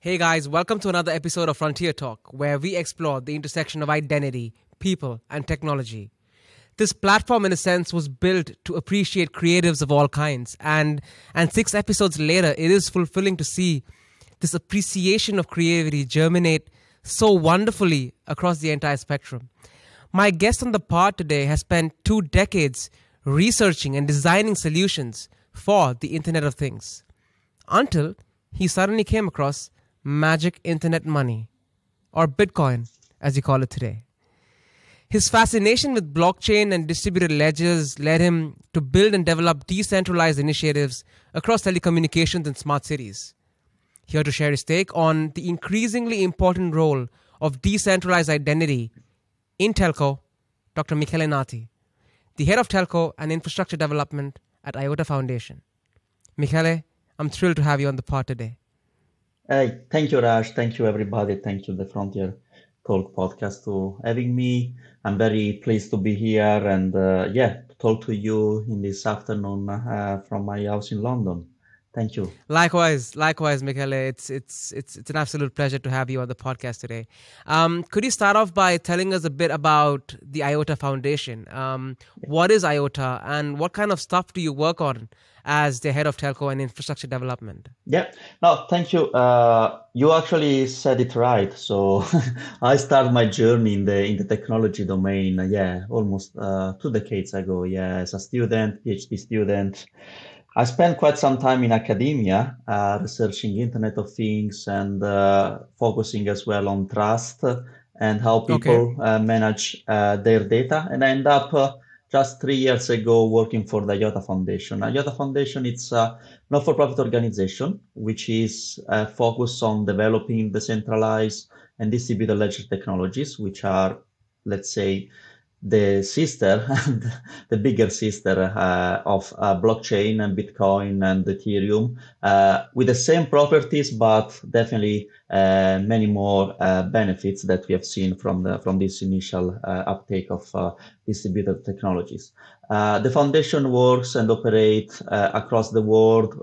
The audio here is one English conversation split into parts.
Hey guys, welcome to another episode of Frontier Talk, where we explore the intersection of identity, people, and technology. This platform, in a sense, was built to appreciate creatives of all kinds. And 6 episodes later, it is fulfilling to see this appreciation of creativity germinate so wonderfully across the entire spectrum. My guest on the pod today has spent 2 decades researching and designing solutions for the Internet of Things, until he suddenly came across magic internet money, or Bitcoin, as you call it today. His fascination with blockchain and distributed ledgers led him to build and develop decentralized initiatives across telecommunications and smart cities. Here to share his take on the increasingly important role of decentralized identity in telco, Dr. Michele Nati, the head of Telco and Infrastructure Development at IOTA Foundation. Michele, I'm thrilled to have you on the pod today. Hey, thank you, Raj. Thank you, everybody. Thank you, the Frontier Talk podcast, for having me. I'm very pleased to be here and to talk to you in this afternoon from my house in London. Thank you. Likewise, Michele. It's an absolute pleasure to have you on the podcast today. Could you start off by telling us a bit about the IOTA Foundation? What is IOTA, and what kind of stuff do you work on as the head of Telco and Infrastructure Development? Yeah, no, thank you. You actually said it right. So I started my journey in the technology domain, almost 2 decades ago. Yeah, as a student, PhD student. I spent quite some time in academia, researching Internet of Things and focusing as well on trust and how people manage their data. And I ended up just 3 years ago working for the IOTA Foundation. IOTA Foundation, it's a not-for-profit organization which is focused on developing decentralized and distributed ledger technologies, which are, let's say, the sister, the bigger sister of blockchain and Bitcoin and Ethereum, with the same properties, but definitely many more benefits that we have seen from this initial uptake of distributed technologies. The foundation works and operates across the world.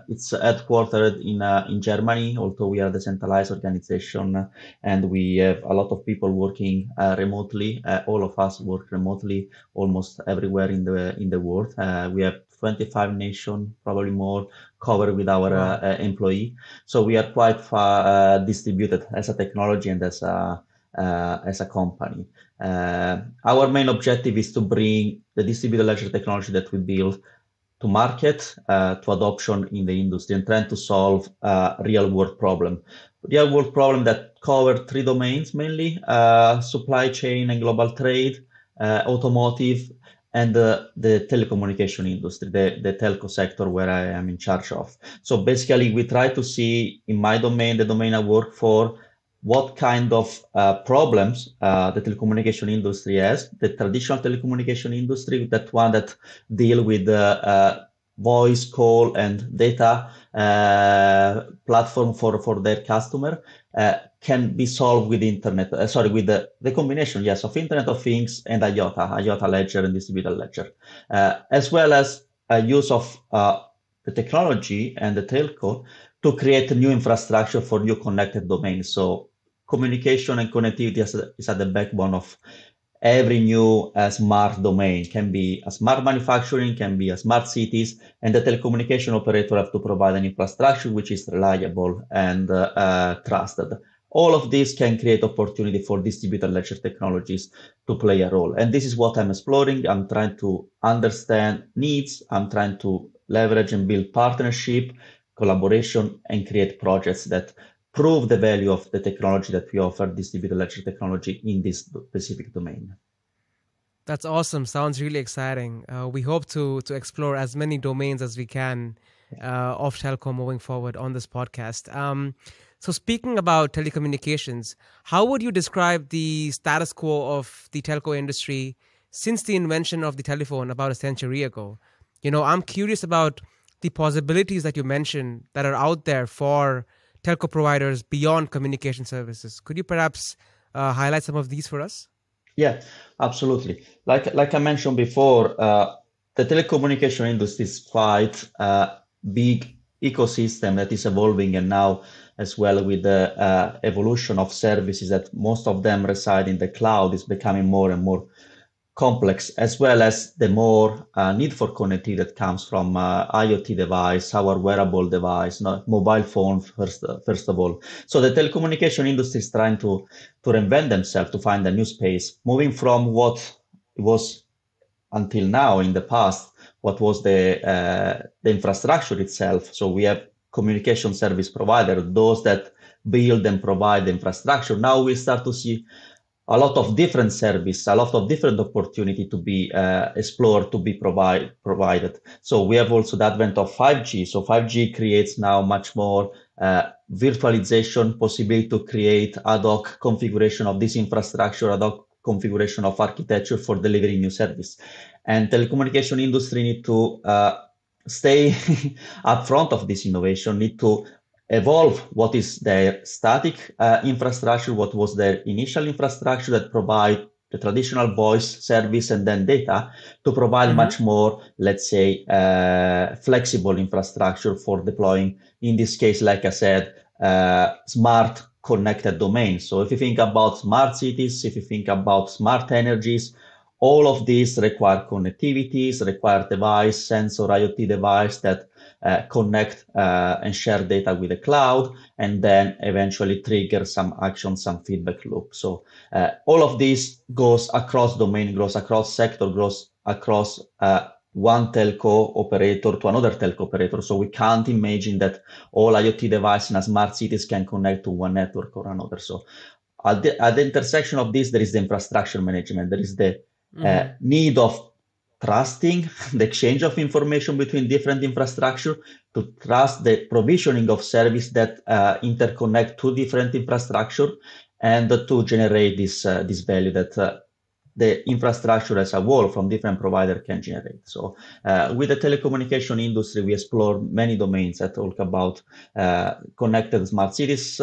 It's headquartered in Germany, although we are a decentralized organization and we have a lot of people working remotely. All of us work remotely almost everywhere in the world. We have 25 nations, probably more, covered with our employee. So we are quite far distributed as a technology and as a company. Our main objective is to bring the distributed ledger technology that we build to market, to adoption in the industry, and trying to solve real-world problem that cover 3 domains mainly: supply chain and global trade, automotive, and the telecommunication industry, the telco sector where I am in charge of. So basically, we try to see in my domain, the domain I work for, what kind of problems the telecommunication industry has, the traditional telecommunication industry, that one that deal with voice, call, and data platform for their customer, can be solved with internet. With the combination, yes, of Internet of Things and IOTA ledger and distributed ledger, as well as use of the technology and the telco to create a new infrastructure for new connected domains. So communication and connectivity is at the backbone of every new smart domain. Can be a smart manufacturing, can be a smart cities, and the telecommunication operator have to provide an infrastructure which is reliable and trusted. All of this can create opportunity for distributed ledger technologies to play a role. And this is what I'm exploring. I'm trying to understand needs. I'm trying to leverage and build partnership, collaboration, and create projects that prove the value of the technology that we offer, distributed ledger technology, in this specific domain. That's awesome. Sounds really exciting. We hope to explore as many domains as we can of telco moving forward on this podcast. So speaking about telecommunications, how would you describe the status quo of the telco industry since the invention of the telephone about a century ago? I'm curious about the possibilities that you mentioned that are out there for telco providers beyond communication services. Could you perhaps highlight some of these for us? Yeah, absolutely. Like I mentioned before, the telecommunication industry is quite big ecosystem that is evolving, and now as well with the evolution of services that most of them reside in the cloud is becoming more and more complex, as well as the more need for connectivity that comes from IoT device, our wearable device, mobile phone first of all. So the telecommunication industry is trying to reinvent themselves to find a new space, moving from what was until now in the past, what was the infrastructure itself. So we have communication service provider, those that build and provide the infrastructure. Now we start to see a lot of different service, a lot of different opportunity to be explored, to be provided. So we have also the advent of 5G. So 5G creates now much more virtualization, possibility to create ad hoc configuration of this infrastructure, ad hoc configuration of architecture for delivering new service. And telecommunication industry need to stay up front of this innovation, need to evolve what is their static infrastructure, what was their initial infrastructure that provide the traditional voice service and then data, to provide much more, let's say, flexible infrastructure for deploying, in this case, like I said, smart connected domains. So if you think about smart cities, if you think about smart energies, all of these require connectivities, require device, sensor, IoT device that connect and share data with the cloud, and then eventually trigger some action, some feedback loop. So all of this goes across domain, goes across sector, goes across one telco operator to another telco operator. So we can't imagine that all IoT devices in a smart cities can connect to one network or another. So at the intersection of this, there is the infrastructure management. There is the need of trusting the exchange of information between different infrastructure, to trust the provisioning of service that interconnect two different infrastructure, and to generate this value that the infrastructure as a whole from different providers can generate. So with the telecommunication industry, we explore many domains. I talk about connected smart cities,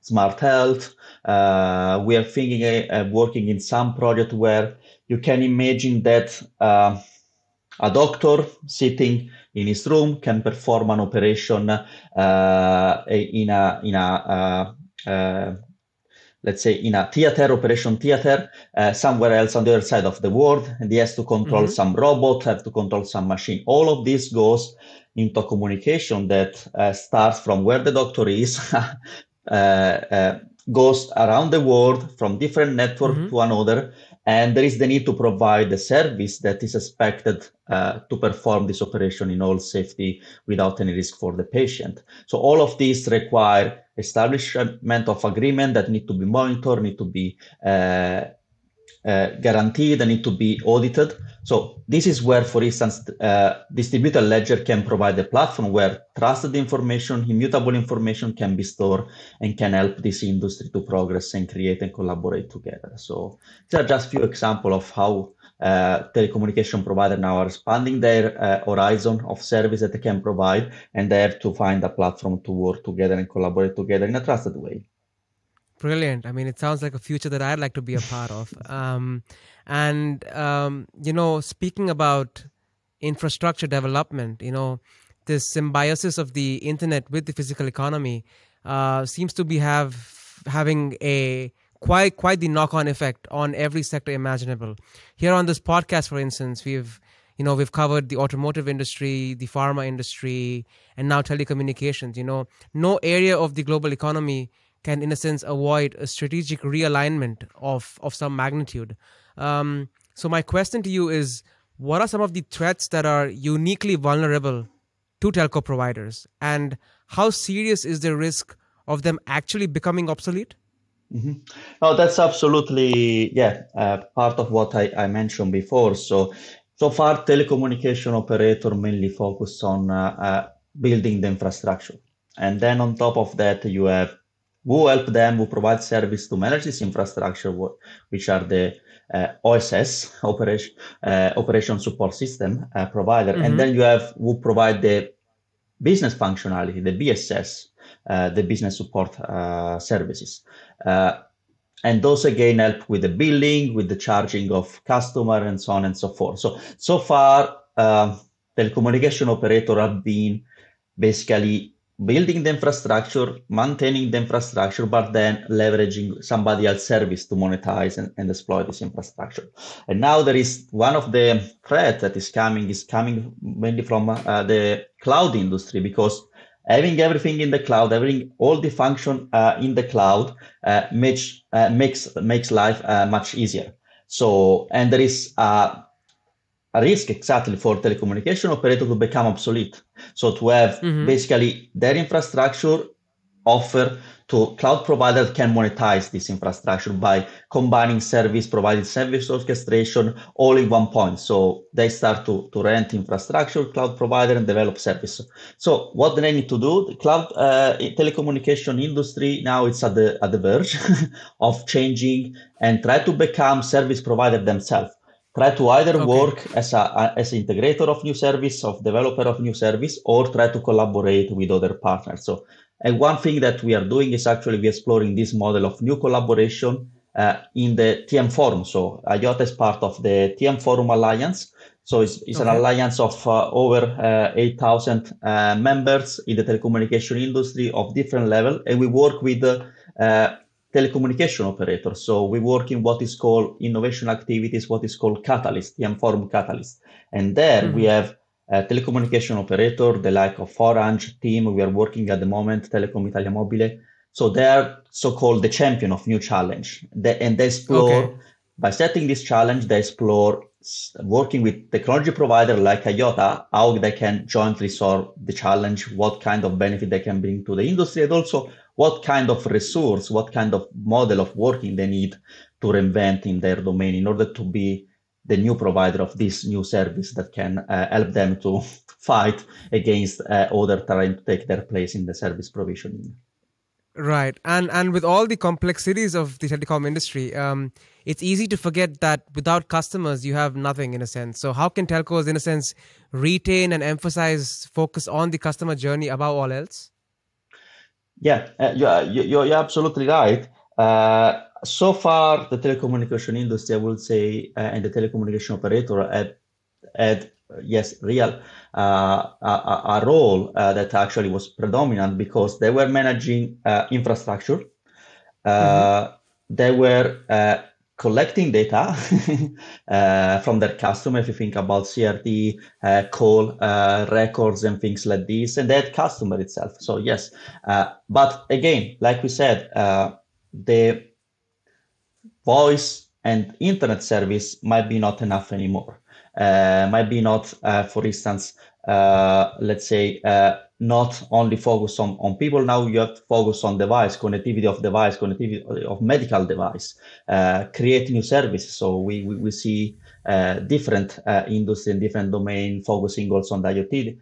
smart health. We are thinking, working in some project where you can imagine that a doctor sitting in his room can perform an operation let's say in a operation theater, somewhere else on the other side of the world, and he has to control some robot, have to control some machine. All of this goes into communication that starts from where the doctor is, goes around the world from different network to another, and there is the need to provide the service that is expected to perform this operation in all safety without any risk for the patient. So all of these require establishment of agreement that need to be monitored, need to be guaranteed, and need to be audited. So this is where, for instance, distributed ledger can provide a platform where trusted information, immutable information can be stored and can help this industry to progress and create and collaborate together. So these are just a few examples of how telecommunication providers now are expanding their horizon of service that they can provide, and they have to find a platform to work together and collaborate together in a trusted way. Brilliant. I mean, it sounds like a future that I'd like to be a part of. Speaking about infrastructure development, this symbiosis of the internet with the physical economy seems to be having a quite the knock-on effect on every sector imaginable. Here on this podcast, for instance, we've covered the automotive industry, the pharma industry, and now telecommunications. No area of the global economy can, in a sense, avoid a strategic realignment of some magnitude. So my question to you is, what are some of the threats that are uniquely vulnerable to telco providers, and how serious is the risk of them actually becoming obsolete? No, that's absolutely, part of what I mentioned before. So far, telecommunication operator mainly focus on building the infrastructure. And then on top of that, you have who help them, who provide service to manage this infrastructure, which are the OSS, operation support system provider. And then you have who provide the business functionality, the BSS, the business support services. And those again help with the billing, with the charging of customer, and so on and so forth. So far, telecommunication operator have been basically building the infrastructure, maintaining the infrastructure, but then leveraging somebody else's service to monetize and exploit this infrastructure. And now there is one of the threats that is coming mainly from the cloud industry, because having everything in the cloud, having all the function in the cloud makes life much easier. So, and there is a risk exactly for telecommunication operator to become obsolete. So to have basically their infrastructure offer to cloud provider that can monetize this infrastructure by combining service, providing service orchestration all in one point. So they start to rent infrastructure, cloud provider, and develop service. So what they need to do, the cloud telecommunication industry now it's at the verge of changing and try to become service provider themselves. Try to either work as an integrator of new service, of developer of new service, or try to collaborate with other partners. So, and one thing that we are doing is actually we exploring this model of new collaboration in the TM Forum. So IOTA is part of the TM Forum Alliance. So it's an alliance of over 8,000 members in the telecommunication industry of different level, and we work with telecommunication operators. So we work in what is called innovation activities, what is called Catalyst, TM Forum Catalyst. And there we have a telecommunication operator, the like of Orange team. We are working at the moment, Telecom Italia Mobile. So they are so-called the champion of new challenge. And they explore, by setting this challenge, they explore working with technology provider like IOTA, how they can jointly solve the challenge, what kind of benefit they can bring to the industry, and also what kind of resource, what kind of model of working they need to reinvent in their domain in order to be the new provider of this new service that can help them to fight against others trying to take their place in the service provisioning. Right. And with all the complexities of the telecom industry, it's easy to forget that without customers, you have nothing in a sense. So how can telcos, in a sense, retain and emphasize focus on the customer journey above all else? Yeah, you're absolutely right. So far, the telecommunication industry, I would say, and the telecommunication operator had yes, real a role that actually was predominant because they were managing infrastructure. They were collecting data from their customer. If you think about CRT, call records and things like this, and that customer itself. So yes, but again, like we said, the voice and internet service might be not enough anymore. Might be not, for instance, let's say, not only focus on people. Now you have to focus on device, connectivity of device, connectivity of medical device, create new services. So we see different industry and different domain focusing also on the IoT.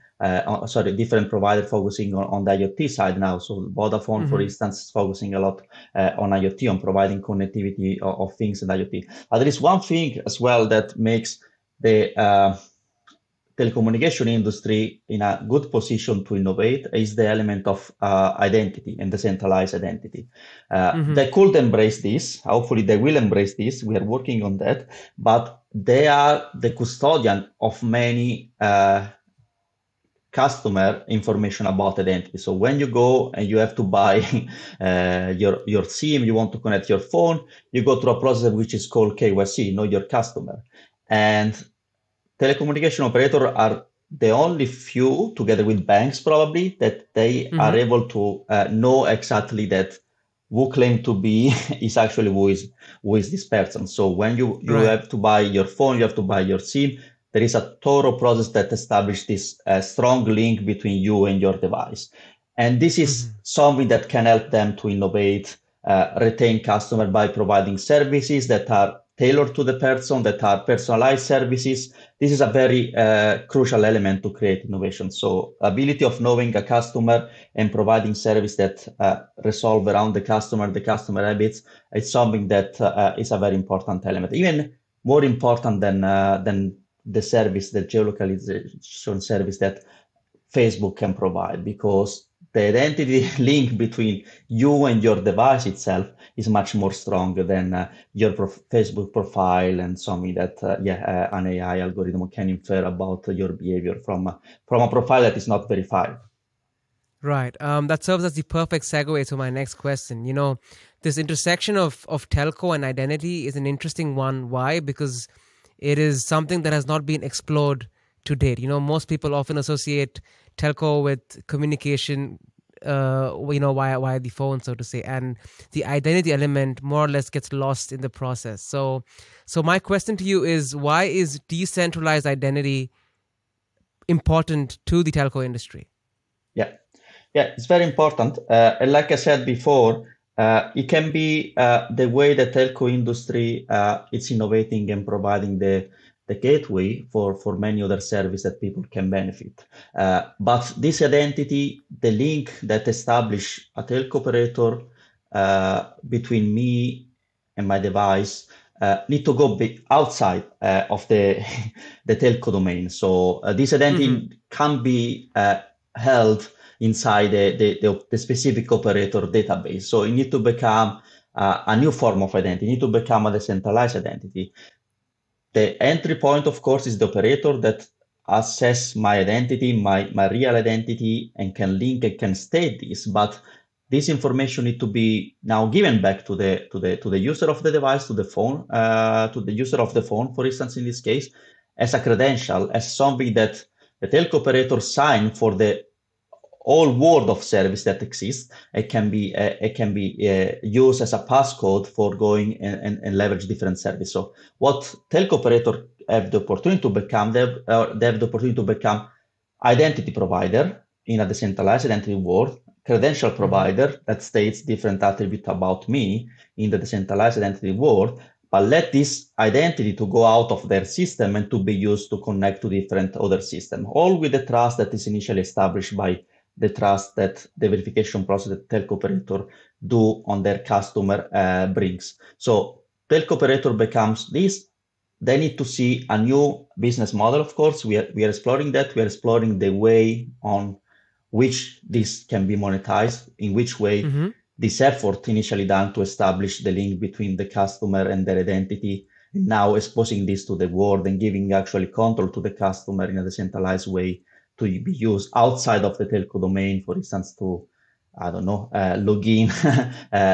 Different provider focusing on the IoT side now. So Vodafone, for instance, is focusing a lot on IoT, on providing connectivity of things in IoT. There is one thing as well that makes the telecommunication industry in a good position to innovate is the element of identity and decentralized identity. They could embrace this. Hopefully they will embrace this. We are working on that, but they are the custodian of many customer information about identity. So when you go and you have to buy your SIM, you want to connect your phone, you go through a process which is called KYC, know your customer. And telecommunication operators are the only few, together with banks probably, that they are able to know exactly that who claim to be is actually who is this person. So when you have to buy your phone, you have to buy your SIM, there is a thorough process that establishes this strong link between you and your device. And this is something that can help them to innovate, retain customer by providing services that are tailored to the person, that are personalized services. This is a very crucial element to create innovation. So ability of knowing a customer and providing service that resolve around the customer habits, it's something that is a very important element, even more important than the service, the geolocalization service that Facebook can provide, because the identity link between you and your device itself is much more strong than your Facebook profile and something that an AI algorithm can infer about your behavior from a profile that is not verified. Right. That serves as the perfect segue to my next question. This intersection of telco and identity is an interesting one. Why? Because it is something that has not been explored to date. Most people often associate telco with communication, via the phone, so to say, and the identity element more or less gets lost in the process. So my question to you is, why is decentralized identity important to the telco industry? Yeah, yeah, it's very important. And like I said before, it can be the way the telco industry is innovating and providing the gateway for many other services that people can benefit. But this identity, the link that establish a telco operator between me and my device, need to go outside of the the telco domain. So this identity can be held inside the specific operator database. So it needs to become a new form of identity. It needs to become a decentralized identity. The entry point, of course, is the operator that assess my identity, my real identity, and can link and can state this. But this information need to be now given back to the user of the device, to the phone, to the user of the phone, for instance, in this case, as a credential, as something that the telco operator sign for the all world of service that exists. It can be used as a passcode for going and leverage different services. So what telco operator have the opportunity to become, they have the opportunity to become identity provider in a decentralized identity world, credential provider that states different attributes about me in the decentralized identity world, but let this identity to go out of their system and to be used to connect to different other systems, all with the trust that is initially established by the trust that the verification process that telco operator do on their customer brings. So telco operator becomes this. They need to see a new business model, of course. We are exploring that. We are exploring the way on which this can be monetized, in which way this effort initially done to establish the link between the customer and their identity, now exposing this to the world and giving actually control to the customer in a decentralized way to be used outside of the telco domain, for instance, to, I don't know, log in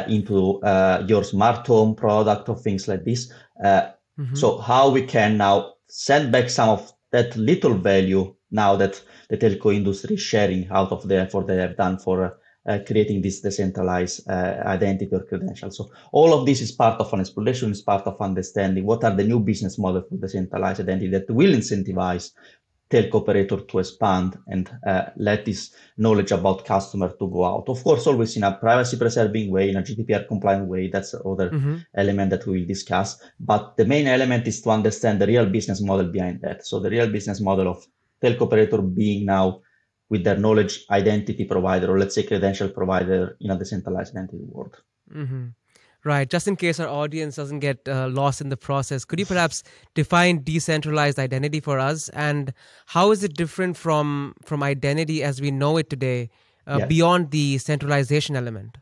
into your smart home product or things like this. So how we can now send back some of that little value now that the telco industry is sharing out of the effort they have done for creating this decentralized identity or credential. So all of this is part of an exploration, is part of understanding what are the new business models for decentralized identity that will incentivize telco operator to expand and let this knowledge about customer to go out. Of course, always in a privacy preserving way, in a GDPR compliant way. That's other element that we will discuss. But the main element is to understand the real business model behind that. So the real business model of telco operator being now with their knowledge identity provider, or let's say credential provider in a decentralized identity world. Right. Just in case our audience doesn't get lost in the process, could you perhaps define decentralized identity for us? And how is it different from identity as we know it today, beyond the centralization element?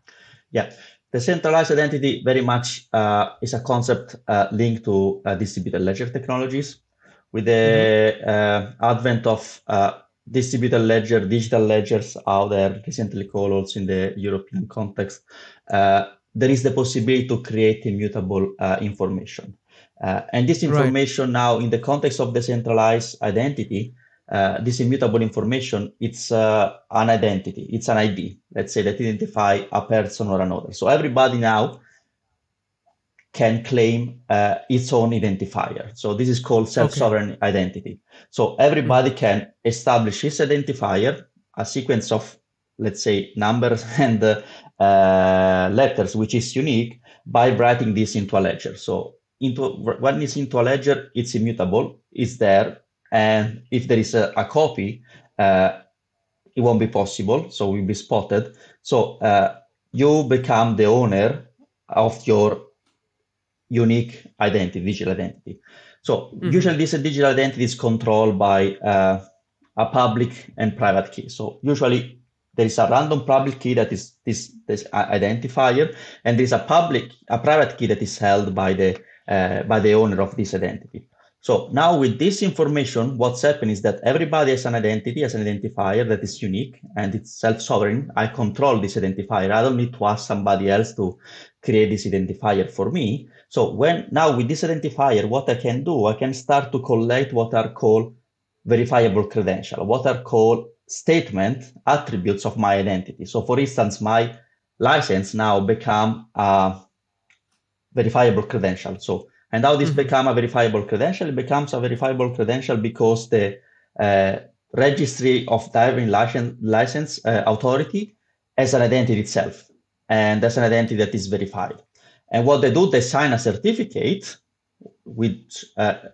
Yeah. The centralized identity very much is a concept linked to distributed ledger technologies. With the advent of distributed ledger, digital ledgers out there, recently called also in the European context, there is the possibility to create immutable information. And this information now, in the context of decentralized identity, this immutable information, it's an identity, it's an ID, let's say, that identify a person or another. So everybody now can claim its own identifier. So this is called self-sovereign identity. So everybody can establish its identifier, a sequence of, let's say, numbers and letters, which is unique, by writing this into a ledger. So when it's into a ledger, it's immutable, it's there. And if there is a copy, it won't be possible, so will be spotted. So you become the owner of your unique identity, digital identity. So usually this digital identity is controlled by a public and private key. So usually there is a random public key that is this identifier, and there is a private key that is held by the owner of this identity. So now with this information, what's happened is that everybody has an identity, has an identifier that is unique and it's self-sovereign. I control this identifier. I don't need to ask somebody else to create this identifier for me. So now with this identifier, what I can do, I can start to collect what are called verifiable credentials, what are called statement attributes of my identity. So for instance, my license now become a verifiable credential. So, and how this become a verifiable credential? It becomes a verifiable credential because the registry of driving license authority has an identity itself, and that's an identity that is verified. And what they do, they sign a certificate which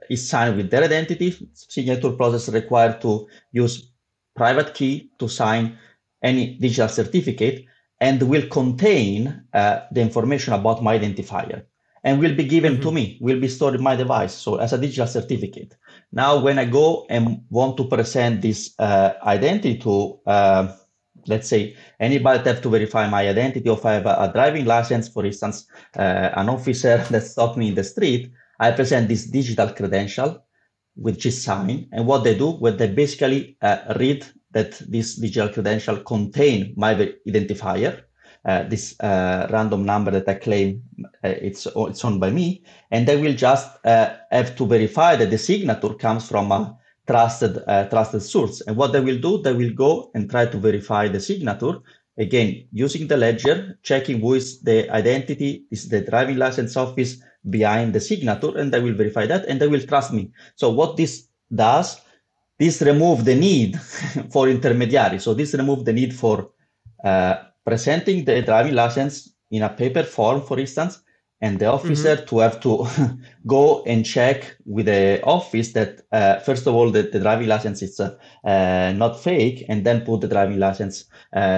is signed with their identity. Signature process required to use private key to sign any digital certificate, and will contain the information about my identifier, and will be given to me, will be stored in my device, so as a digital certificate. Now, when I go and want to present this identity to, let's say, anybody that have to verify my identity, or if I have a driving license, for instance, an officer that stopped me in the street, I present this digital credential, which is signed. And what they do, they basically read that this digital credential contain my identifier, this random number that I claim it's owned by me, and they will just have to verify that the signature comes from a trusted source. And what they will do, they will go and try to verify the signature, again, using the ledger, checking who is the identity, is the driving license office behind the signature, and they will verify that, and they will trust me. So what this does, this remove the need for intermediary. So this remove the need for presenting the driving license in a paper form, for instance, and the officer to have to go and check with the office that, first of all, that the driving license is not fake, and then put the driving license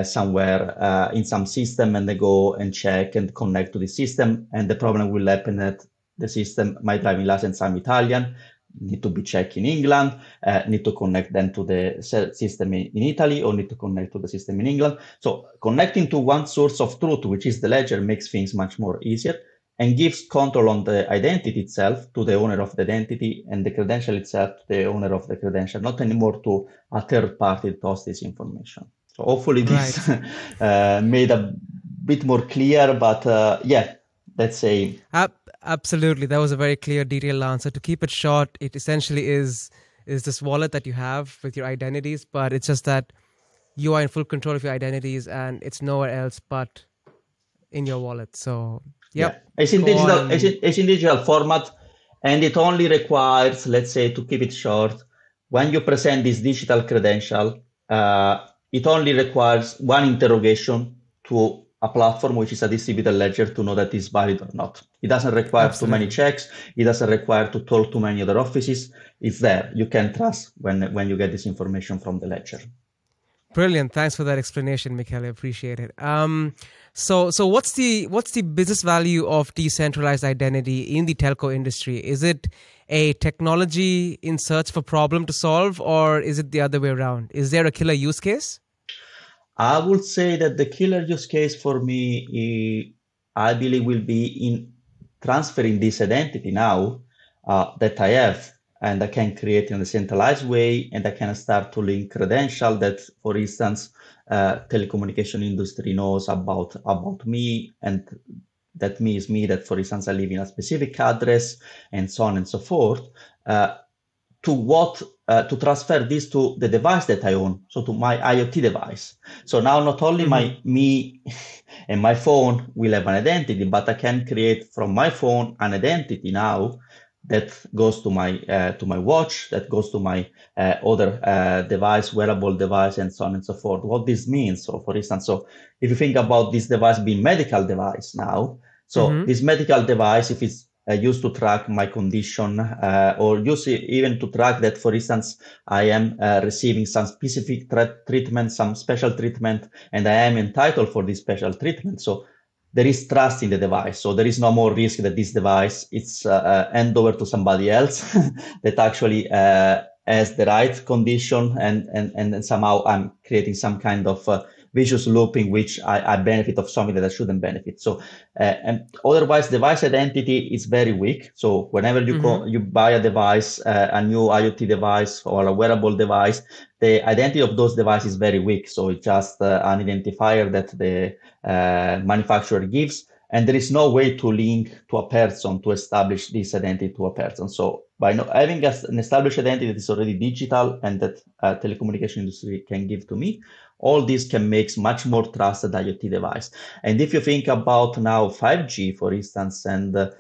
somewhere in some system, and they go and check and connect to the system. And the problem will happen that the system, my driving license, I'm Italian, need to be checked in England, need to connect then to the system in Italy, or need to connect to the system in England. So connecting to one source of truth, which is the ledger, makes things much more easier, and gives control on the identity itself to the owner of the identity, and the credential itself to the owner of the credential, not anymore to a third party to host this information. So hopefully this made a bit more clear, but yeah, let's say. Absolutely. That was a very clear, detailed answer. To keep it short, it essentially is this wallet that you have with your identities, but it's just that you are in full control of your identities, and it's nowhere else but in your wallet. So, yeah, it's in digital format, and it only requires, let's say, to keep it short, when you present this digital credential, it only requires one interrogation to a platform, which is a distributed ledger, to know that it's valid or not. It doesn't require too many checks. It doesn't require to talk to many other offices. It's there. You can trust when you get this information from the ledger. Brilliant. Thanks for that explanation, Michele. I appreciate it. So what's the business value of decentralized identity in the telco industry? Is it a technology in search for problem to solve, or is it the other way around? Is there a killer use case? I would say that the killer use case for me, I believe, will be in transferring this identity now that I have, and I can create in a decentralized way, and I can start to link credentials that, for instance, telecommunication industry knows about me, and that means me that, for instance, I live in a specific address, and so on and so forth. To transfer this to the device that I own, so to my IoT device. So now not only me and my phone will have an identity, but I can create from my phone an identity now that goes to my watch, that goes to my other device, wearable device, and so on and so forth. What this means, so for instance, so if you think about this device being medical device now, so this medical device, if it's used to track my condition, or use it even to track that, for instance, I am receiving some specific treatment, some special treatment, and I am entitled for this special treatment. So there is trust in the device. So there is no more risk that this device is hand over to somebody else that actually has the right condition, and somehow I'm creating some kind of vicious loop in which I benefit of something that I shouldn't benefit. So, and otherwise, device identity is very weak. So whenever you buy a device, a new IoT device or a wearable device, the identity of those devices is very weak. So it's just an identifier that the manufacturer gives. And there is no way to link to a person to establish this identity to a person. So by having an established identity that is already digital and that telecommunication industry can give to me, all this can make much more trusted IoT device. And if you think about now 5G, for instance, and the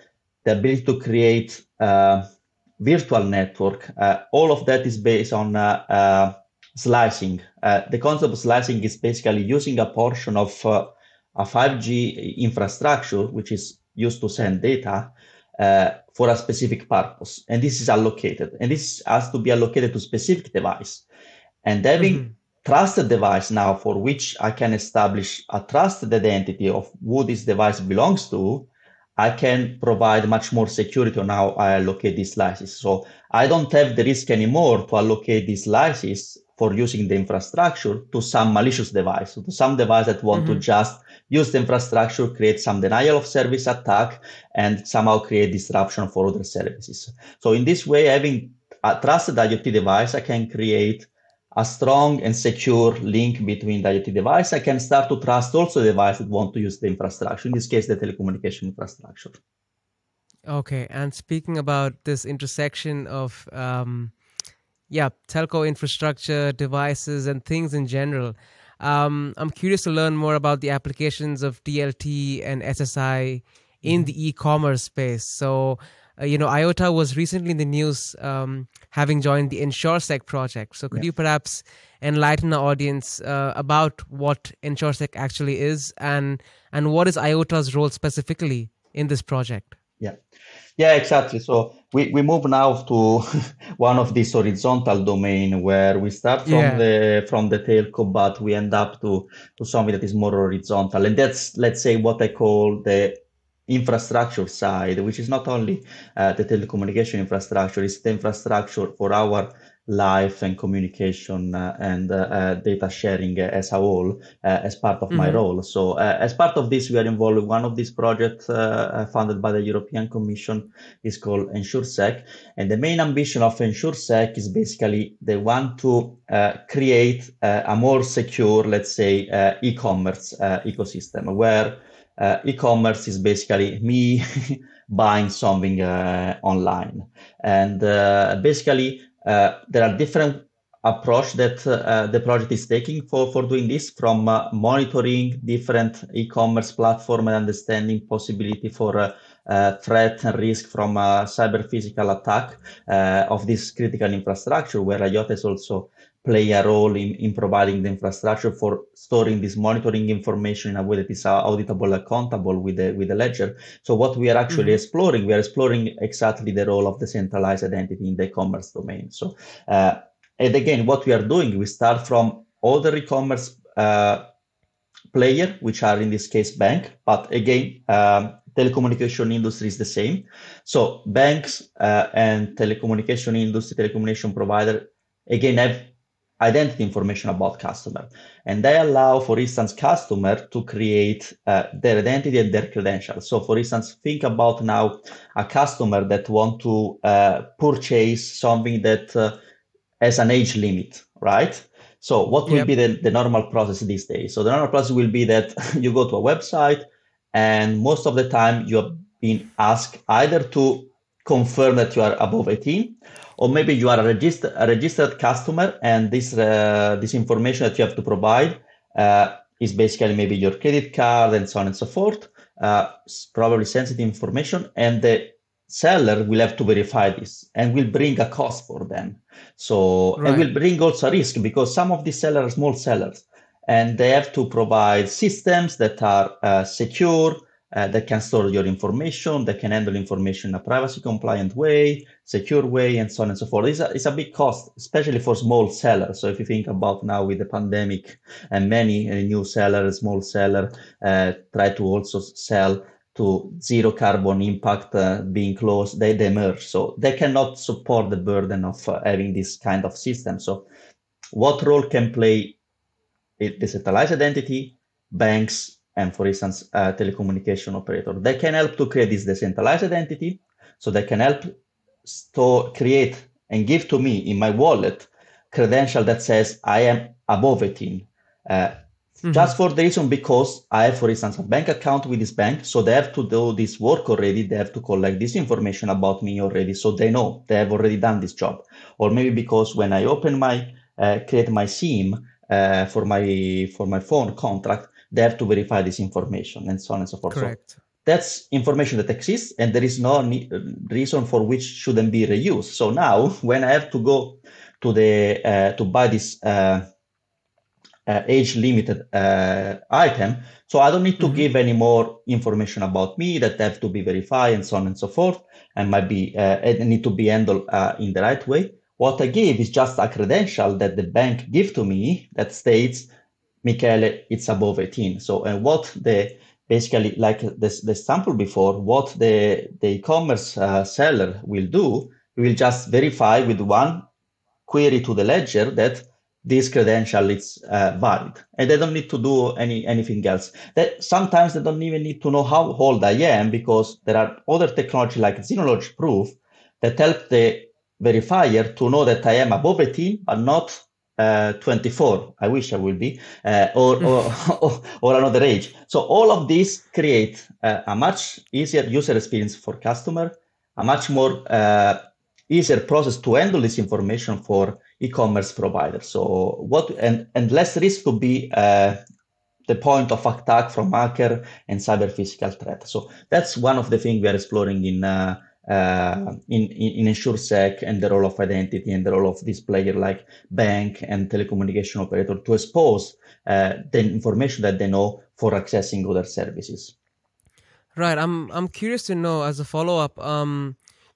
ability to create virtual network, all of that is based on slicing. The concept of slicing is basically using a portion of a 5G infrastructure, which is used to send data for a specific purpose. And this is allocated. And this has to be allocated to specific device. And having trusted device now for which I can establish a trusted identity of who this device belongs to, I can provide much more security on how I allocate these slices. So I don't have the risk anymore to allocate these slices for using the infrastructure to some malicious device, to some device that want to just use the infrastructure, create some denial of service attack, and somehow create disruption for other services. So in this way, having a trusted IoT device, I can create a strong and secure link between the IoT device. I can start to trust also the device that want to use the infrastructure, in this case, the telecommunication infrastructure. Okay, and speaking about this intersection of telco infrastructure, devices, and things in general, I'm curious to learn more about the applications of DLT and SSI in the e-commerce space. So, IOTA was recently in the news, having joined the EnsureSec project. So could you perhaps enlighten our audience about what EnsureSec actually is, and what is IOTA's role specifically in this project? Yeah, exactly. So we move now to one of these horizontal domain where we start from the telco, but we end up to something that is more horizontal. And that's, let's say, what I call the infrastructure side, which is not only the telecommunication infrastructure, it's the infrastructure for our life and communication and data sharing as a whole, as part of my role. So as part of this, we are involved in one of these projects funded by the European Commission. Is called EnsureSec. And the main ambition of EnsureSec is basically they want to create a more secure, let's say, e-commerce ecosystem where e-commerce is basically me buying something online. And basically, there are different approach that the project is taking for doing this, from monitoring different e-commerce platform and understanding possibility for threat and risk from a cyber physical attack of this critical infrastructure, where IOTAs also play a role in providing the infrastructure for storing this monitoring information in a way that is auditable, accountable with the ledger. So what we are actually exploring, we are exploring exactly the role of the centralized identity in the e-commerce domain. So, and again, what we are doing, we start from all the e-commerce player, which are in this case bank, but again, telecommunication industry is the same. So banks and telecommunication industry, telecommunication provider, again, have identity information about customer. And they allow, for instance, customer to create their identity and their credentials. So for instance, think about now a customer that want to purchase something that has an age limit, right? So what will be the normal process these days? So the normal process will be that you go to a website, and most of the time you have been asked either to confirm that you are above 18, or maybe you are a registered customer, and this information that you have to provide is basically maybe your credit card and so on and so forth. It's probably sensitive information, and the seller will have to verify this and will bring a cost for them. So and will bring also a risk, because some of these sellers are small sellers, and they have to provide systems that are secure, that can store your information, that can handle information in a privacy compliant way, secure way, and so on and so forth. It's a big cost, especially for small sellers. So if you think about now with the pandemic, and many new sellers, small seller, try to also sell to zero carbon impact, being close, they emerge. So they cannot support the burden of having this kind of system. So what role can play decentralized identity, banks, and for instance, telecommunication operator. They can help to create this decentralized identity. So they can help create and give to me in my wallet credential that says I am above 18. Just for the reason because I have, for instance, a bank account with this bank, so they have to do this work already. They have to collect this information about me already, so they know they have already done this job. Or maybe because when I open create my SIM for my phone contract, they have to verify this information and so on and so forth. Correct. So that's information that exists, and there is no reason for which shouldn't be reused. So now, when I have to go to to buy this age limited item, so I don't need to give any more information about me that have to be verified and so on and so forth, and might be need to be handled in the right way. What I give is just a credential that the bank give to me that states, Michele, it's above 18. So what basically, like the sample before, what the e-commerce seller will do, we will just verify with one query to the ledger that this credential is valid, and they don't need to do anything else. That sometimes they don't even need to know how old I am, because there are other technology like zero knowledge proof that help the verifier to know that I am above 18 but not 24. I wish I will be, or another age. So all of these create a much easier user experience for customer, a much more easier process to handle this information for e-commerce providers. So and less risk to be the point of attack from hacker and cyber physical threat. So that's one of the things we are exploring in EnsureSec, and the role of identity and the role of this player like bank and telecommunication operator to expose the information that they know for accessing other services. Right. I'm curious to know, as a follow up,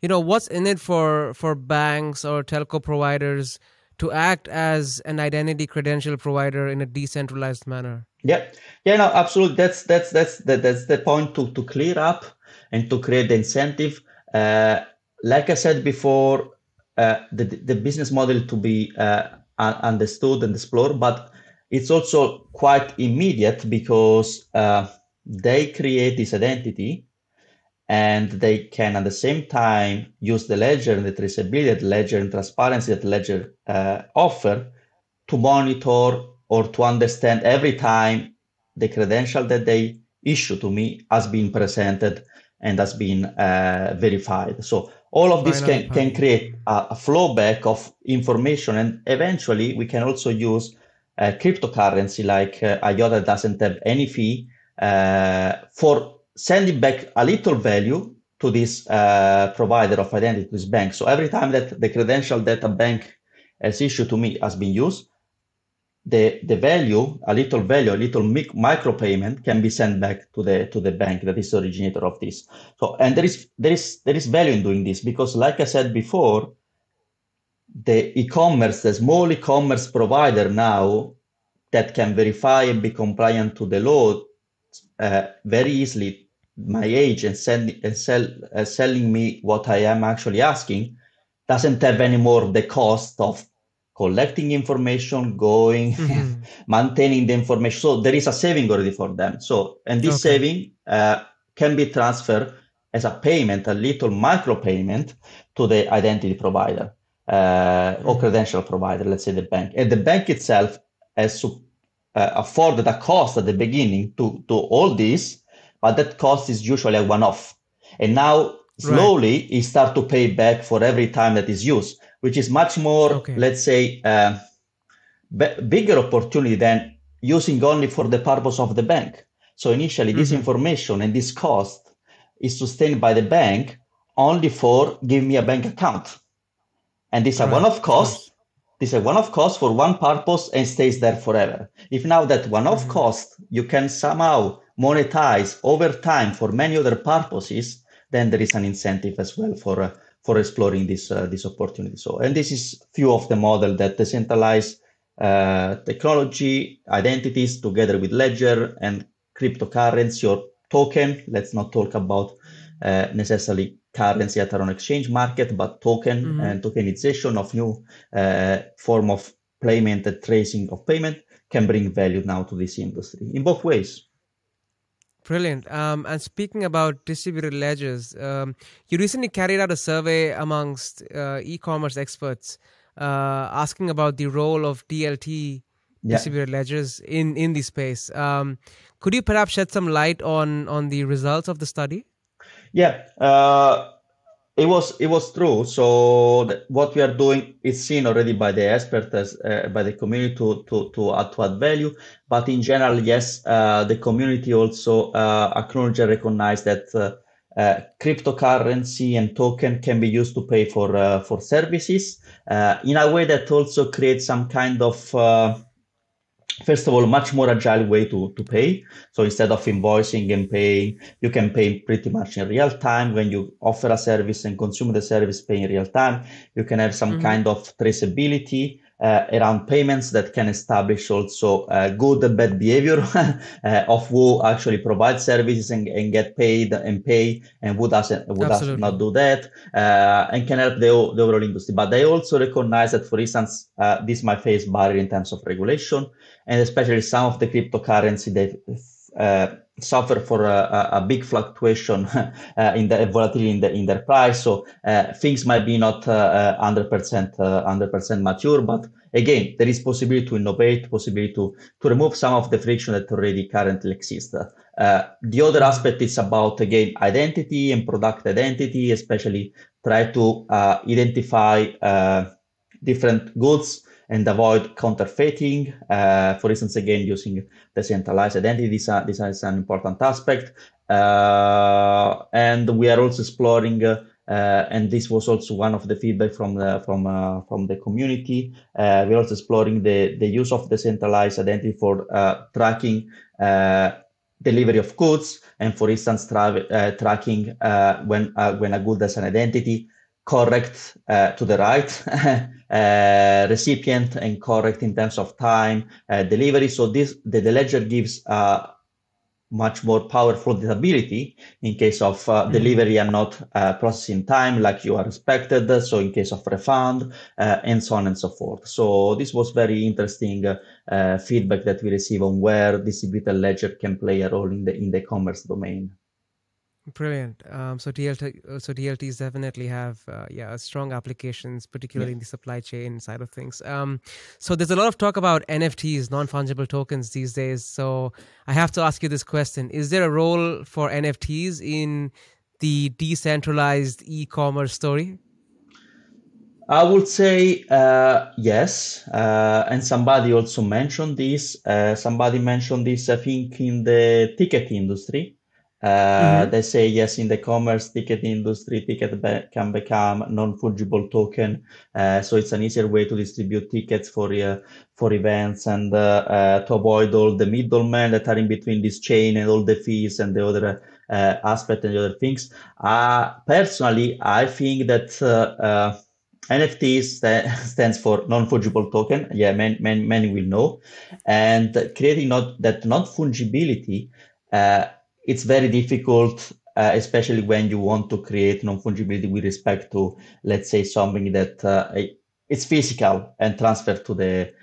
what's in it for banks or telco providers to act as an identity credential provider in a decentralized manner? Yeah, no, absolutely. That's the point to clear up and to create the incentive. Like I said before, the business model to be understood and explored, but it's also quite immediate because they create this identity, and they can at the same time use the ledger and the traceability that ledger and transparency that ledger offer to monitor or to understand every time the credential that they issue to me has been presented and has been verified. So all of this can create a flow back of information, and eventually we can also use cryptocurrency like IOTA doesn't have any fee for sending back a little value to this provider of identity, this bank. So every time that the credential that a bank has issued to me has been used, the value, a little micro payment can be sent back to the bank that is the originator of this. So, and there is value in doing this, because like I said before, the small e-commerce provider now that can verify and be compliant to the law very easily my age and selling me what I am actually asking, doesn't have anymore the cost of collecting information, going, maintaining the information. So there is a saving already for them. So, and this saving can be transferred as a payment, a little micro payment to the identity provider or credential provider, let's say the bank. And the bank itself has afforded a cost at the beginning to all this, but that cost is usually a one-off. And now slowly it starts to pay back for every time that is used, which is much more, let's say, bigger opportunity than using only for the purpose of the bank. So initially this information and this cost is sustained by the bank only for give me a bank account. And this is a one-off cost. This is a one-off cost for one purpose and stays there forever. If now that one-off cost you can somehow monetize over time for many other purposes, then there is an incentive as well for exploring this opportunity. So, and this is few of the model that decentralized technology, identities together with ledger and cryptocurrency or token. Let's not talk about necessarily currency at our own exchange market, but token and tokenization of new form of payment and tracing of payment can bring value now to this industry in both ways. Brilliant. And speaking about distributed ledgers, you recently carried out a survey amongst e-commerce experts asking about the role of DLT, Yeah. distributed ledgers, in the space. Could you perhaps shed some light on the results of the study? Yeah, it was true. So what we are doing is seen already by the experts, by the community to add value. But in general, yes, the community also acknowledge and recognize that cryptocurrency and token can be used to pay for services in a way that also creates some kind of first of all, much more agile way to pay. So instead of invoicing and paying, you can pay pretty much in real time. When you offer a service and consume the service, pay in real time. You can have some kind of traceability around payments that can establish also good and bad behavior of who actually provides services and get paid and pay, and who does Absolutely. not do that, and can help the overall industry. But they also recognize that, for instance, this might face barrier in terms of regulation, and especially some of the cryptocurrency that suffer for a big fluctuation in the volatility in their price. So things might be not 100% mature, but again, there is possibility to innovate, possibility to remove some of the friction that already currently exists. The other aspect is about, again, identity and product identity, especially try to identify different goods and avoid counterfeiting. For instance, again, using decentralized identity, this is an important aspect. And we are also exploring, and this was also one of the feedback from the community. We're also exploring the use of decentralized identity for tracking delivery of goods, and for instance, tracking when a good has an identity correct to the right recipient and correct in terms of time delivery. So the ledger gives much more powerful ability in case of delivery and not processing time like you are expected. So in case of refund and so on and so forth. So this was very interesting feedback that we receive on where distributed ledger can play a role in the commerce domain. Brilliant. So DLTs definitely have strong applications, particularly in the supply chain side of things. So there's a lot of talk about NFTs, non-fungible tokens, these days. So I have to ask you this question: is there a role for NFTs in the decentralized e-commerce story? I would say yes, and somebody also mentioned this. Somebody mentioned this, I think, in the ticket industry. They say yes, in the commerce ticket industry, can become non-fungible token. So it's an easier way to distribute tickets for events and to avoid all the middlemen that are in between this chain and all the fees and the other aspect and the other things. Personally, I think that NFTs stands for non-fungible token. Yeah, many will know. And creating not fungibility, it's very difficult, especially when you want to create non-fungibility with respect to, let's say, something that it's physical and transferred to the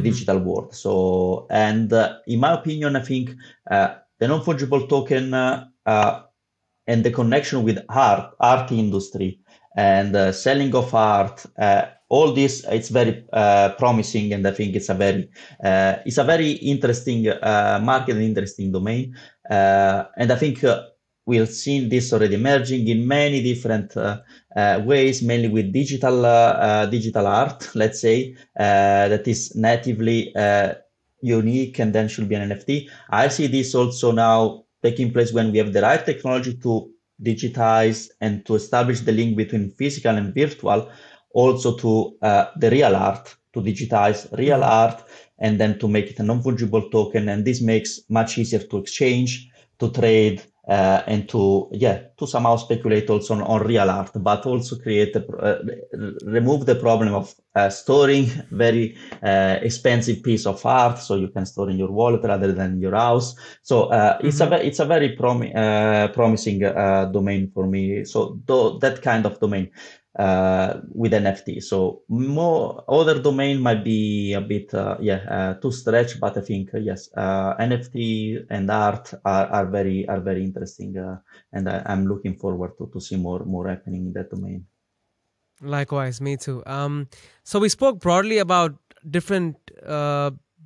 digital world. So, and in my opinion, I think the non-fungible token and the connection with art industry and selling of art, all this, it's very promising, and I think it's a very interesting market and interesting domain. And I think we've seen this already emerging in many different ways, mainly with digital art, let's say, that is natively unique and then should be an NFT. I see this also now taking place when we have the right technology to digitize and to establish the link between physical and virtual, also to the real art, to digitize real art, and then to make it a non-fungible token. And this makes much easier to exchange, to trade, and to somehow speculate also on real art, but also remove the problem of storing very expensive piece of art, so you can store in your wallet rather than in your house. So it's a very promising domain for me. So that kind of domain. with NFT. So more other domain might be a bit too stretch, but I think yes, NFT and art are very interesting, and I'm looking forward to see more happening in that domain. Likewise, me too. So we spoke broadly about different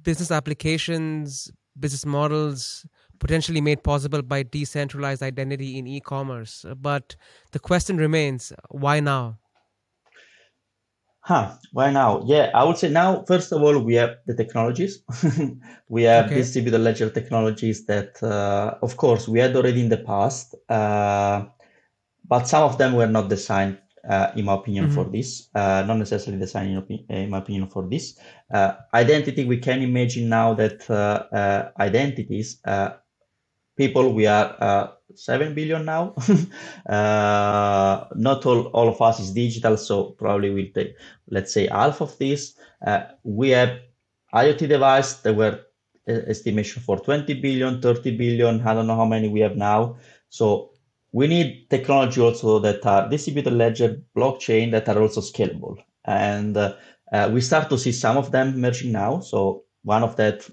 business applications, business models potentially made possible by decentralized identity in e-commerce. But the question remains, why now? Why now? Yeah, I would say now, first of all, we have the technologies. We have Okay. distributed ledger technologies that, of course, we had already in the past, but some of them were not designed, in my opinion, for Hmm. this. Not necessarily designed, in my opinion, for this. Identity, we can imagine now that identities, people, we are 7 billion now. Not all of us is digital, so probably we'll take, let's say, half of this. We have IoT device that were estimation for 20 billion, 30 billion. I don't know how many we have now. So we need technology also that are distributed ledger, blockchain, that are also scalable. And we start to see some of them emerging now. So one of that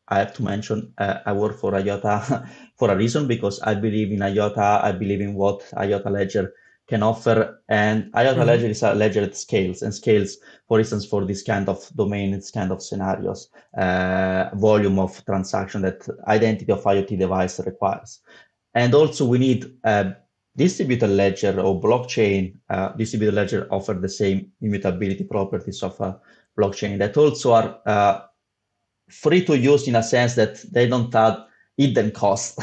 I have to mention, I work for IOTA for a reason, because I believe in IOTA. I believe in what IOTA Ledger can offer. And IOTA Hmm. Ledger is a ledger that scales and scales, for instance, for this kind of domain, this kind of scenarios, volume of transaction that identity of IoT device requires. And also we need a distributed ledger or blockchain. Distributed ledger offer the same immutability properties of a blockchain that also are free to use, in a sense that they don't add hidden costs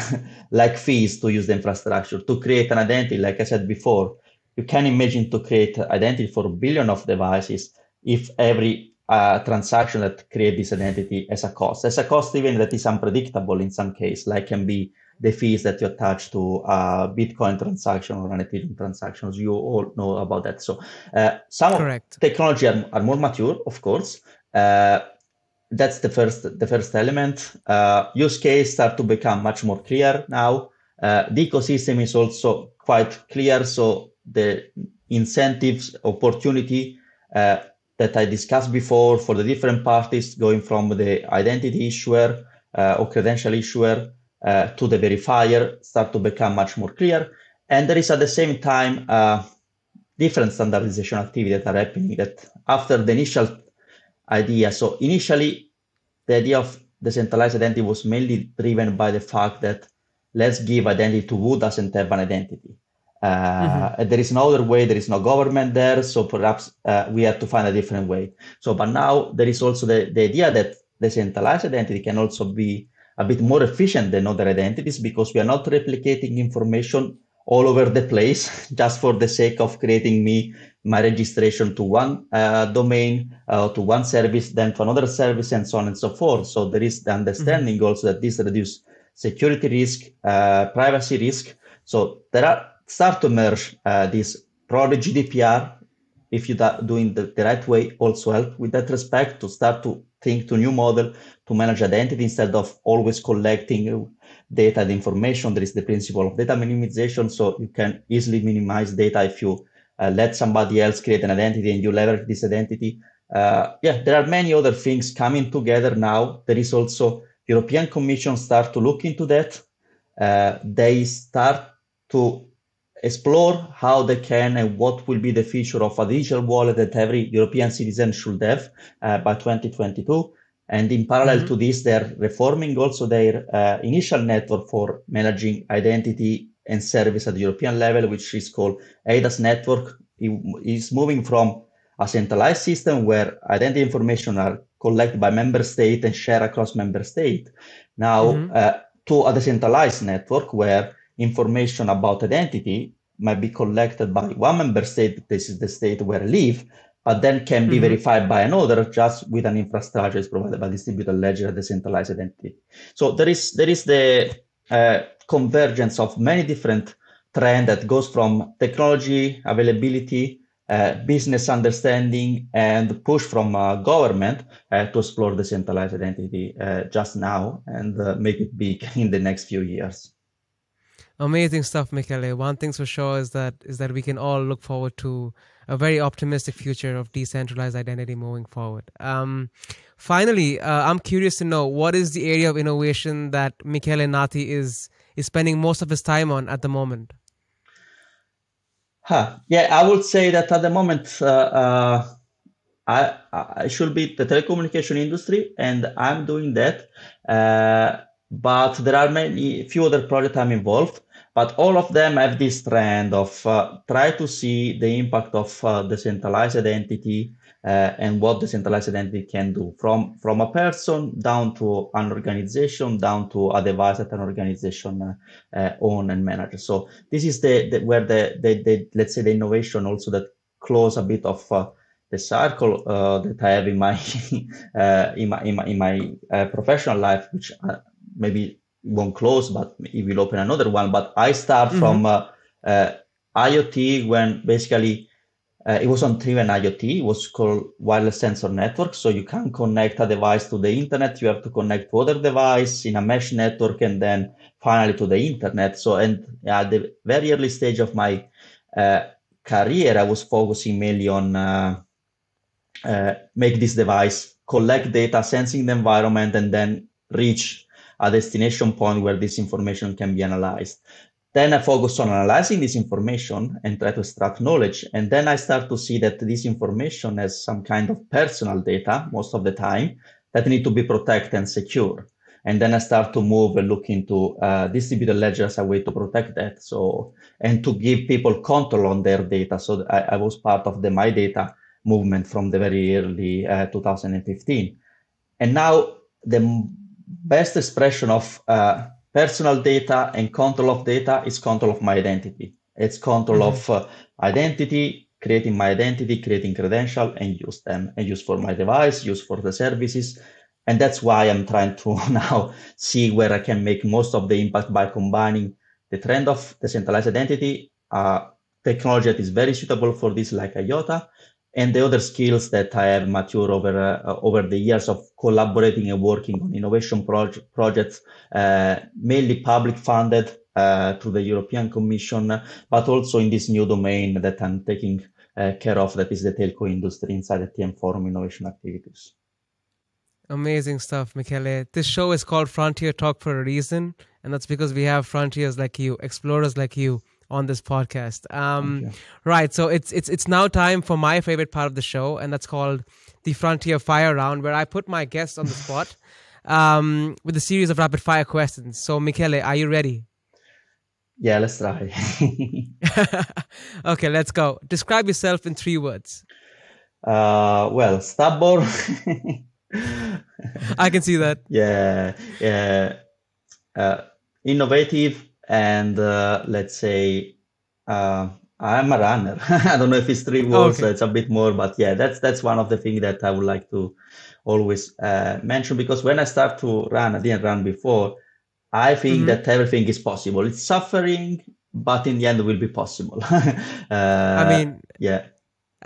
like fees to use the infrastructure to create an identity. Like I said before, you can imagine to create identity for a billion of devices if every transaction that create this identity as a cost. As a cost even that is unpredictable in some case, like can be the fees that you attach to a Bitcoin transaction or an Ethereum transactions. You all know about that. So some of Correct. technology are more mature, of course. That's the first element. Use case start to become much more clear now. The ecosystem is also quite clear. So the incentives, opportunity that I discussed before for the different parties, going from the identity issuer or credential issuer to the verifier, start to become much more clear. And there is at the same time different standardization activity that are happening, that after the initial idea. So initially, the idea of decentralized identity was mainly driven by the fact that let's give identity to who doesn't have an identity. Hmm. There is no other way, there is no government there, so perhaps we have to find a different way. So, but now there is also the idea that decentralized identity can also be a bit more efficient than other identities, because we are not replicating information all over the place just for the sake of creating my registration to one domain, to one service, then to another service, and so on and so forth. So there is the Hmm. understanding also that this reduces security risk, privacy risk. So there are start to emerge this probably GDPR, if you doing the right way, also help with that respect, to start to think to new model to manage identity instead of always collecting data and information. There is the principle of data minimization, so you can easily minimize data if you let somebody else create an identity and you leverage this identity. There are many other things coming together now. There is also European Commission start to look into that. They start to explore how they can and what will be the feature of a digital wallet that every European citizen should have by 2022. And in parallel Hmm. to this, they're reforming also their initial network for managing identity and service at the European level, which is called EIDAS network. It is moving from a centralized system where identity information are collected by member state and shared across member state, now Hmm. to a decentralized network where information about identity might be collected by one member state, this is the state where I live, but then can be Hmm. verified by another just with an infrastructure is provided by distributed ledger, decentralized identity. So there is the convergence of many different trends that goes from technology availability, business understanding, and push from government to explore decentralized identity just now and make it big in the next few years. Amazing stuff, Michele. One thing's for sure is that we can all look forward to a very optimistic future of decentralized identity moving forward. Finally, I'm curious to know, what is the area of innovation that Michele Nati is spending most of his time on at the moment? Yeah, I would say that at the moment, I should be the telecommunication industry, and I'm doing that. But there are few other projects I'm involved, but all of them have this trend of try to see the impact of decentralized identity and what decentralized identity can do from a person down to an organization, down to a device that an organization own and manage. So this is where the let's say the innovation also that close a bit of the circle that I have in my professional life, which maybe won't close, but it will open another one. But I start from IoT when basically it was on Triven IoT. It was called wireless sensor network. So you can connect a device to the internet. You have to connect to other device in a mesh network, and then finally to the internet. So and at the very early stage of my career, I was focusing mainly on make this device collect data, sensing the environment, and then reach a destination point where this information can be analyzed. Then I focus on analyzing this information and try to extract knowledge. And then I start to see that this information has some kind of personal data most of the time that need to be protected and secure. And then I start to move and look into distributed ledger as a way to protect that. So, and to give people control on their data. So I was part of the My Data movement from the very early 2015. And now the best expression of personal data and control of data is control of my identity. It's control of identity, creating my identity, creating credential, and use them, and use for my device, use for the services. And that's why I'm trying to now see where I can make most of the impact by combining the trend of decentralized identity, technology that is very suitable for this, like IOTA, and the other skills that I have matured over the years of collaborating and working on innovation projects, mainly public funded through the European Commission, but also in this new domain that I'm taking care of, that is the telco industry inside the TM Forum innovation activities. Amazing stuff, Michele. This show is called Frontier Talk for a reason, and that's because we have frontiers like you, explorers like you, on this podcast. Right, so it's now time for my favorite part of the show, and that's called the Frontier Fire Round, where I put my guests on the spot with a series of rapid fire questions. So, Michele, are you ready? Yeah, let's try. Okay, let's go. Describe yourself in 3 words. Well, stubborn. I can see that. Yeah. Innovative, and let's say I'm a runner. I don't know if it's 3 words, so it's a bit more, but yeah, that's one of the things that I would like to always mention, because when I start to run, I didn't run before, I think that everything is possible. It's suffering, but in the end it will be possible. I mean, yeah.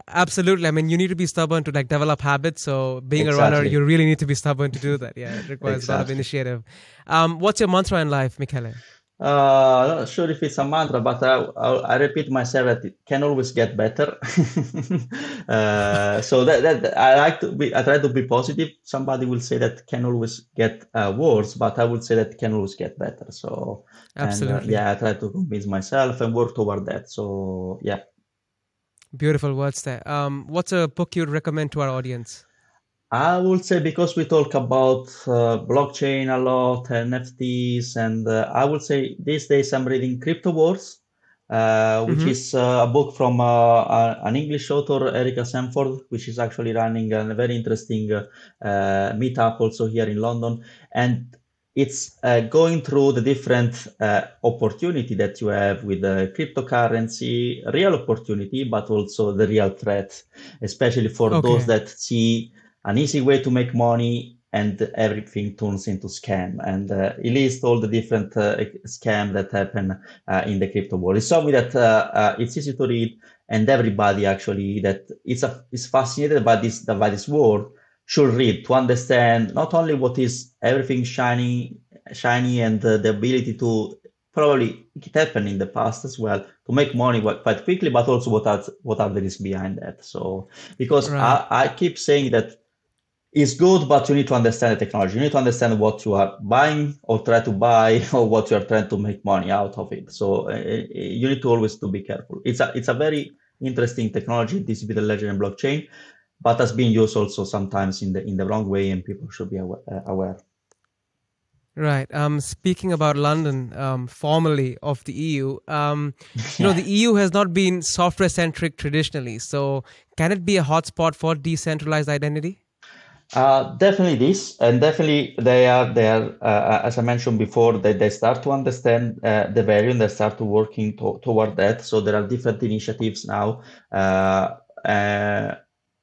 Absolutely. I mean, you need to be stubborn to like develop habits. So being a runner, you really need to be stubborn to do that. Yeah, it requires a lot of initiative. What's your mantra in life, Michele? Not sure if it's a mantra, but I repeat myself that it can always get better. So that I try to be positive. Somebody will say that can always get worse, but I would say that can always get better. So absolutely, I try to convince myself and work toward that. So yeah. Beautiful words there. What's a book you'd recommend to our audience? I would say, because we talk about blockchain a lot, NFTs, and I would say these days I'm reading Crypto Wars, which is a book from an English author, Erica Sanford, which is actually running a very interesting meetup also here in London. And it's going through the different opportunity that you have with the cryptocurrency, real opportunity, but also the real threat, especially for those that see an easy way to make money and everything turns into scam. And it lists all the different scams that happen in the crypto world. It's something that it's easy to read, and everybody actually that is fascinated by this world should read, to understand not only what is everything shiny and the ability to probably it happened in the past as well, to make money quite quickly, but also what are the risks behind that. So because Right. I keep saying that it's good, but you need to understand the technology. You need to understand what you are buying or try to buy or what you are trying to make money out of it. So you need to always to be careful. It's a very interesting technology, distributed ledger and blockchain, but has been used also sometimes in the wrong way, and people should be aware. Right. Speaking about London, formerly of the EU, Yeah. the EU has not been software centric traditionally. So, can it be a hotspot for decentralized identity? Definitely this, and definitely they are as I mentioned before, they start to understand the value and they start to working toward that. So there are different initiatives now uh, uh,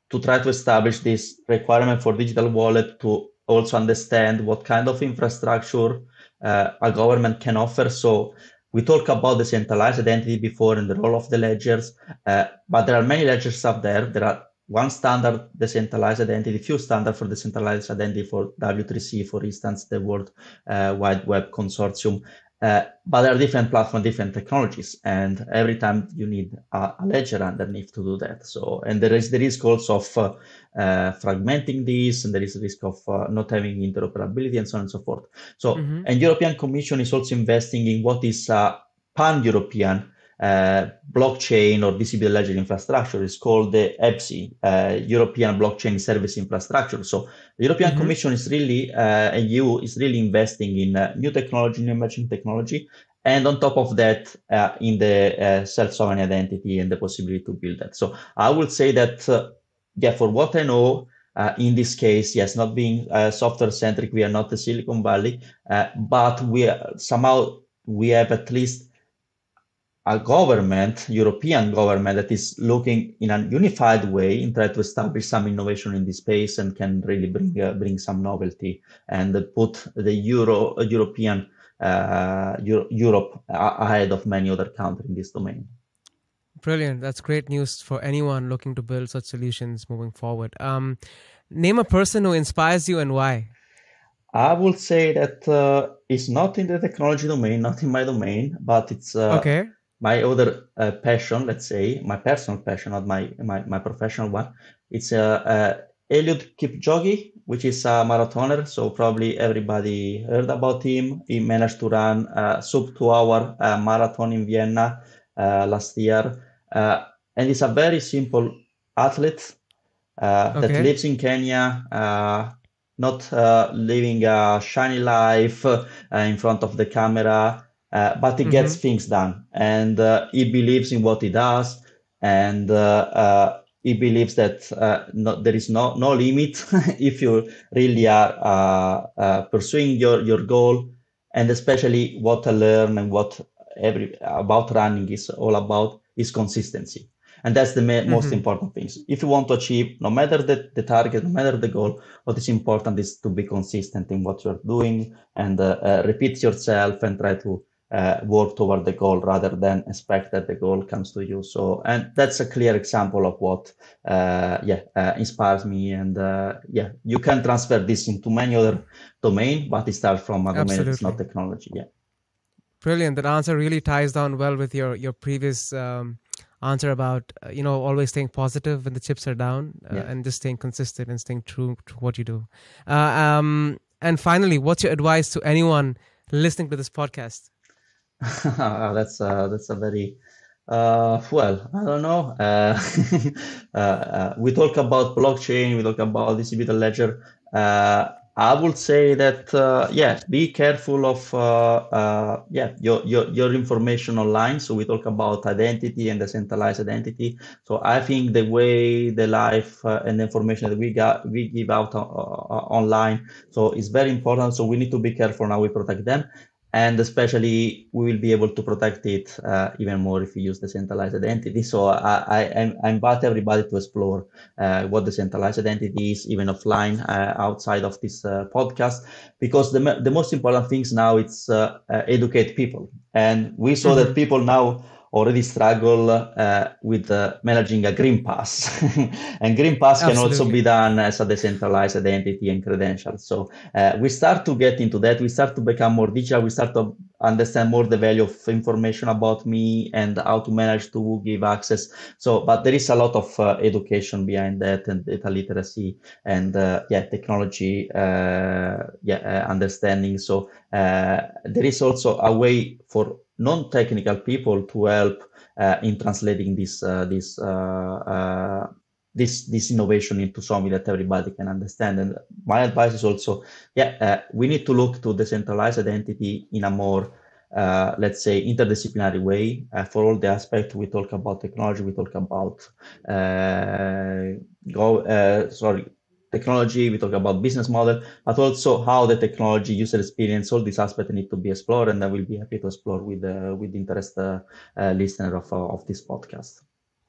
to try to establish this requirement for digital wallet to also understand what kind of infrastructure a government can offer. So we talked about the centralized identity before and the role of the ledgers, but there are many ledgers out there. There are one standard decentralized identity, few standard for decentralized identity for W3C, for instance, the World Wide Web Consortium. But there are different platforms, different technologies, and every time you need a ledger underneath to do that. So, and there is the risk also of fragmenting this, and there is the risk of not having interoperability and so on and so forth. So, Mm-hmm. and European Commission is also investing in what is a pan-European blockchain or distributed ledger infrastructure. Is called the EBSI, European Blockchain Service Infrastructure. So the European Mm-hmm. Commission is really, and EU is really investing in new technology, new emerging technology, and on top of that, in the self-sovereign identity and the possibility to build that. So I would say that, yeah, for what I know, in this case, yes, not being software centric, we are not the Silicon Valley, but somehow we have at least a government, European government, that is looking in a unified way and try to establish some innovation in this space and can really bring some novelty and put the European Europe ahead of many other countries in this domain. Brilliant. That's great news for anyone looking to build such solutions moving forward. Name a person who inspires you and why. I would say that it's not in the technology domain, not in my domain, but it's Okay. my other passion, let's say, my personal passion, not my professional one. It's Eliud Kipchoge, which is a marathoner. So probably everybody heard about him. He managed to run a sub 2 hour marathon in Vienna last year. And he's a very simple athlete that Okay. lives in Kenya, not living a shiny life in front of the camera, but he gets Mm-hmm. things done, and he believes in what he does, and he believes that there is no limit if you really are pursuing your goal, and especially what I learn and what every about running is all about is consistency. And that's the most Mm-hmm. important things. If you want to achieve, no matter the target, no matter the goal, what is important is to be consistent in what you're doing and repeat yourself and try to work toward the goal rather than expect that the goal comes to you. So, and that's a clear example of what, inspires me. And yeah, you can transfer this into many other domain, but it starts from a domain that is not Absolutely. technology. Yeah. Brilliant. That answer really ties down well with your previous answer about always staying positive when the chips are down Yeah. and just staying consistent and staying true to what you do. And finally, what's your advice to anyone listening to this podcast? That's a very well, I don't know. We talk about blockchain, we talk about distributed ledger. I would say that yeah, be careful of yeah your information online. So we talk about identity and decentralized identity. So I think the way the life and the information that we give out online, so it's very important. So we need to be careful how we protect them, and especially we will be able to protect it even more if we use decentralized identity. So I invite everybody to explore what decentralized identity is, even offline, outside of this podcast, because the most important things now it's educate people. And we saw that Mm-hmm. people now already struggle with managing a green pass. And green pass can also Absolutely. be done as a decentralized identity and credentials. So we start to get into that. We start to become more digital. We start to understand more the value of information about me and how to manage to give access. So, but there is a lot of education behind that, and data literacy, and technology understanding. So there is also a way for non-technical people to help in translating this innovation into something that everybody can understand. And my advice is also, we need to look to decentralized identity in a more, let's say, interdisciplinary way. For all the aspects, we talk about technology, we talk about technology, we talk about business model, but also how the technology, user experience, all these aspects need to be explored, and I will be happy to explore with interest listener of this podcast.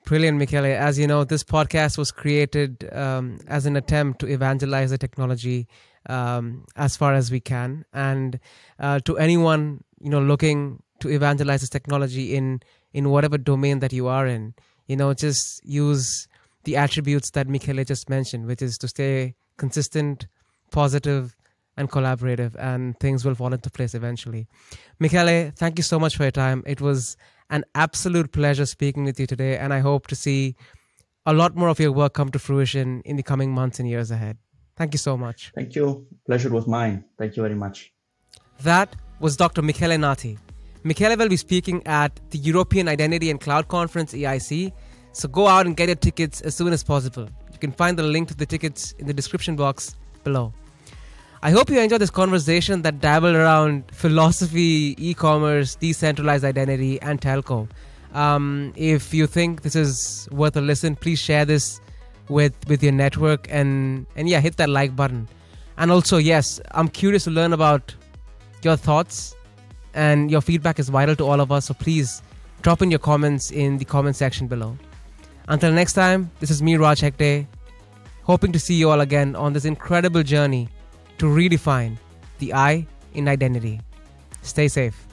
Brilliant, Michele. As you know, this podcast was created as an attempt to evangelize the technology as far as we can. And to anyone, looking to evangelize this technology in whatever domain that you are in, just use the attributes that Michele just mentioned, which is to stay consistent, positive, and collaborative, and things will fall into place eventually. Michele, thank you so much for your time. It was an absolute pleasure speaking with you today, and I hope to see a lot more of your work come to fruition in the coming months and years ahead. Thank you so much. Thank you. Pleasure was mine. Thank you very much. That was Dr. Michele Nati. Michele will be speaking at the European Identity and Cloud Conference, EIC, so go out and get your tickets as soon as possible. You can find the link to the tickets in the description box below. I hope you enjoyed this conversation that dabbled around philosophy, e-commerce, decentralized identity, and telco. If you think this is worth a listen, please share this with your network and hit that like button. And also, yes, I'm curious to learn about your thoughts, and your feedback is vital to all of us. So please drop in your comments in the comment section below. Until next time, this is me, Raj Hegde, hoping to see you all again on this incredible journey to redefine the I in identity. Stay safe.